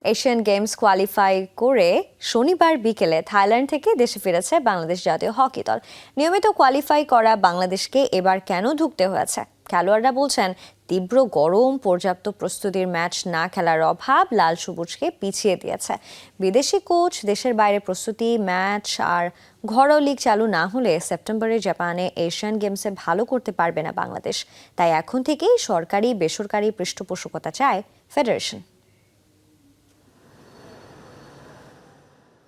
Asian games qualify করে শনিবার বিকেলে থাইল্যান্ড থেকে দেশে ফিরেছে বাংলাদেশ জাতীয় হকি দল। নিয়মিত কোয়ালিফাই করা বাংলাদেশকে এবার কেন ধুঁকতে হয়েছে? খেলোয়াড়রা বলছেন, তীব্র গরম, পর্যাপ্ত প্রস্তুতির ম্যাচ না খেলার অভাব লাল সবুজকে পিছিয়ে দিয়েছে। বিদেশি কোচ, দেশের বাইরে প্রস্তুতি, ম্যাচ আর ঘরোয়া লিগ চালু না হলে সেপ্টেম্বরে জাপানে এশিয়ান গেমসে ভালো করতে পারবে না বাংলাদেশ। তাই এখন থেকেই সরকারি বেসরকারি পৃষ্ঠপোষকতা চায় ফেডারেশন।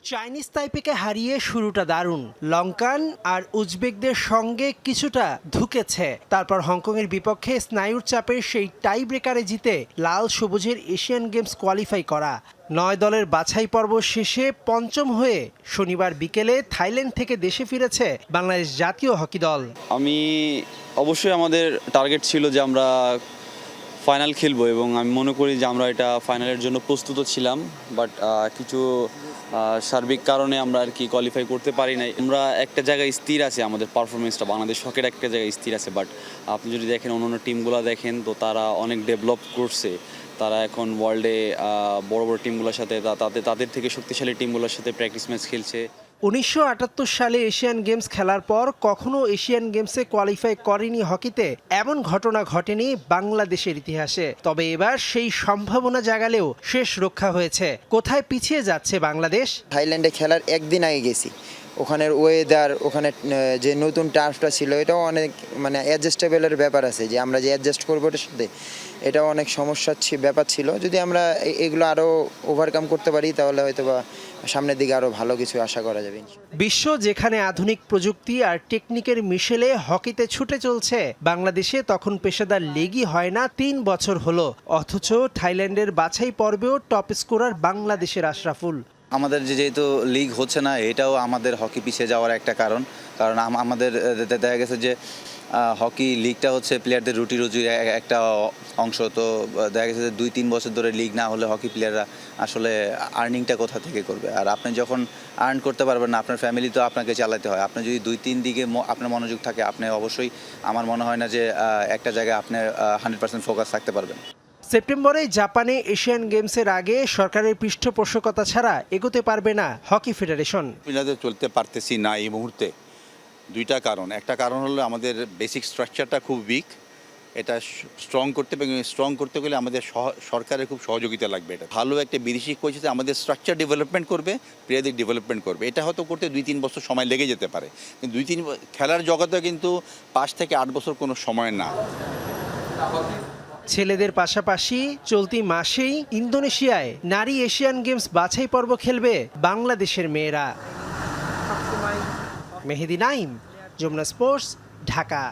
চাইনিজ তাইপেকে হারিয়ে শুরুটা দারুণ, লঙ্কান আর উজবেকদের সঙ্গে কিছুটা ধুকেছে। তারপর হংকংয়ের বিপক্ষে স্নায়ুর চাপের সেই টাই ব্রেকারে জিতে লাল সবুজের এশিয়ান গেমস কোয়ালিফাই করা। 9 দলের বাছাই পর্ব শেষে পঞ্চম হয়ে শনিবার বিকেলে থাইল্যান্ড থেকে দেশে ফিরেছে বাংলাদেশ জাতীয় হকি দল। আমি অবশ্যই আমাদের টার্গেট ছিল যে আমরা ফাইনাল খেলবো এবং আমি মনে করি যে আমরা এটা ফাইনালের জন্য প্রস্তুত ছিলাম, বাট কিছু সার্বিক কারণে আমরা আর কি কোয়ালিফাই করতে পারি নাই। আমরা একটা জায়গায় স্থির আছে, আমাদের পারফরমেন্সটা বাংলাদেশ হকের একটা জায়গায় স্থির আছে, বাট আপনি যদি দেখেন অন্যান্য টিমগুলো দেখেন তো তারা অনেক ডেভেলপ করছে। তারা এখন ওয়ার্ল্ডে বড় বড় টিমগুলোর সাথে তাদের থেকে শক্তিশালী টিমগুলোর সাথে প্র্যাকটিস ম্যাচ খেলছে। 1978 সালে এশিয়ান গেমস খেলার পর কখনো এশিয়ান গেমসে কোয়ালিফাই করেনি হকিতে এমন ঘটনা ঘটেনি বাংলাদেশের ইতিহাসে। তবে এবার সেই সম্ভাবনা জাগালেও শেষ রক্ষা হয়েছে। কোথায় পিছিয়ে যাচ্ছে বাংলাদেশ? থাইল্যান্ডে খেলার একদিন আগে গেছি, ওখানের ওয়েদার, ওখানে যে নতুন টার্ফটা ছিল এটাও অনেক অ্যাডজাস্টেবলের ব্যাপার আছে, যে আমরা যে অ্যাডজাস্ট করবো এটার সাথে, এটাও অনেক সমস্যার ব্যাপার ছিল। যদি আমরা এগুলো আরও ওভারকাম করতে পারি তাহলে হয়তো বা সামনের দিকে আরও ভালো কিছু আশা করা যাবে। বিশ্ব যেখানে আধুনিক প্রযুক্তি আর টেকনিকের মিশেলে হকিতে ছুটে চলছে, বাংলাদেশে তখন পেশাদার লিগই হয় না 3 বছর হলো। অথচ থাইল্যান্ডের বাছাই পর্বেও টপ স্কোরার বাংলাদেশের আশরাফুল। আমাদের যেহেতু লিগ হচ্ছে না, এটাও আমাদের হকি পিছিয়ে যাওয়ার একটা কারণ। আমাদের দেখা গেছে যে হকি লিগটা হচ্ছে প্লেয়ারদের রুজির একটা অংশ। তো দেখা গেছে যে 2-3 বছর ধরে লিগ না হলে হকি প্লেয়াররা আসলে আর্নিংটা কোথা থেকে করবে? আর আপনি যখন আর্ন করতে পারবেন না, আপনার ফ্যামিলি তো আপনাকে চালাতে হয়। আপনি যদি 2-3 দিকে আপনার মনোযোগ থাকে, আপনি অবশ্যই, আমার মনে হয় না যে একটা জায়গায় আপনি 100% ফোকাস থাকতে পারবেন। সেপ্টেম্বরে জাপানে এশিয়ান গেমসের আগে সরকারের পৃষ্ঠপোষকতা ছাড়া এগোতে পারবে না হকি ফেডারেশন। চলতে পারতেছি না এই মুহূর্তে। দুইটা কারণ। একটা কারণ হলো আমাদের বেসিক স্ট্রাকচারটা খুব উইক। এটা স্ট্রং করতে গেলে আমাদের সরকারের খুব সহযোগিতা লাগবে। এটা ভালো একটা বিদেশি কোচ আমাদের স্ট্রাকচার ডেভেলপমেন্ট করবে, প্লেয়ারদের ডেভেলপমেন্ট করবে। এটা হয়তো করতে 2-3 বছর সময় লেগে যেতে পারে, কিন্তু 2-3 খেলার জগতে কিন্তু 5 থেকে 8 বছর কোনো সময় না। ছেলেদের পাশাপাশি চলতি মাসেই ইন্দোনেশিয়ায় নারী এশিয়ান গেমস বাছাই পর্ব খেলবে বাংলাদেশের মেয়েরা। মেহেদি নাইম, যমুনা স্পোর্টস, ঢাকা।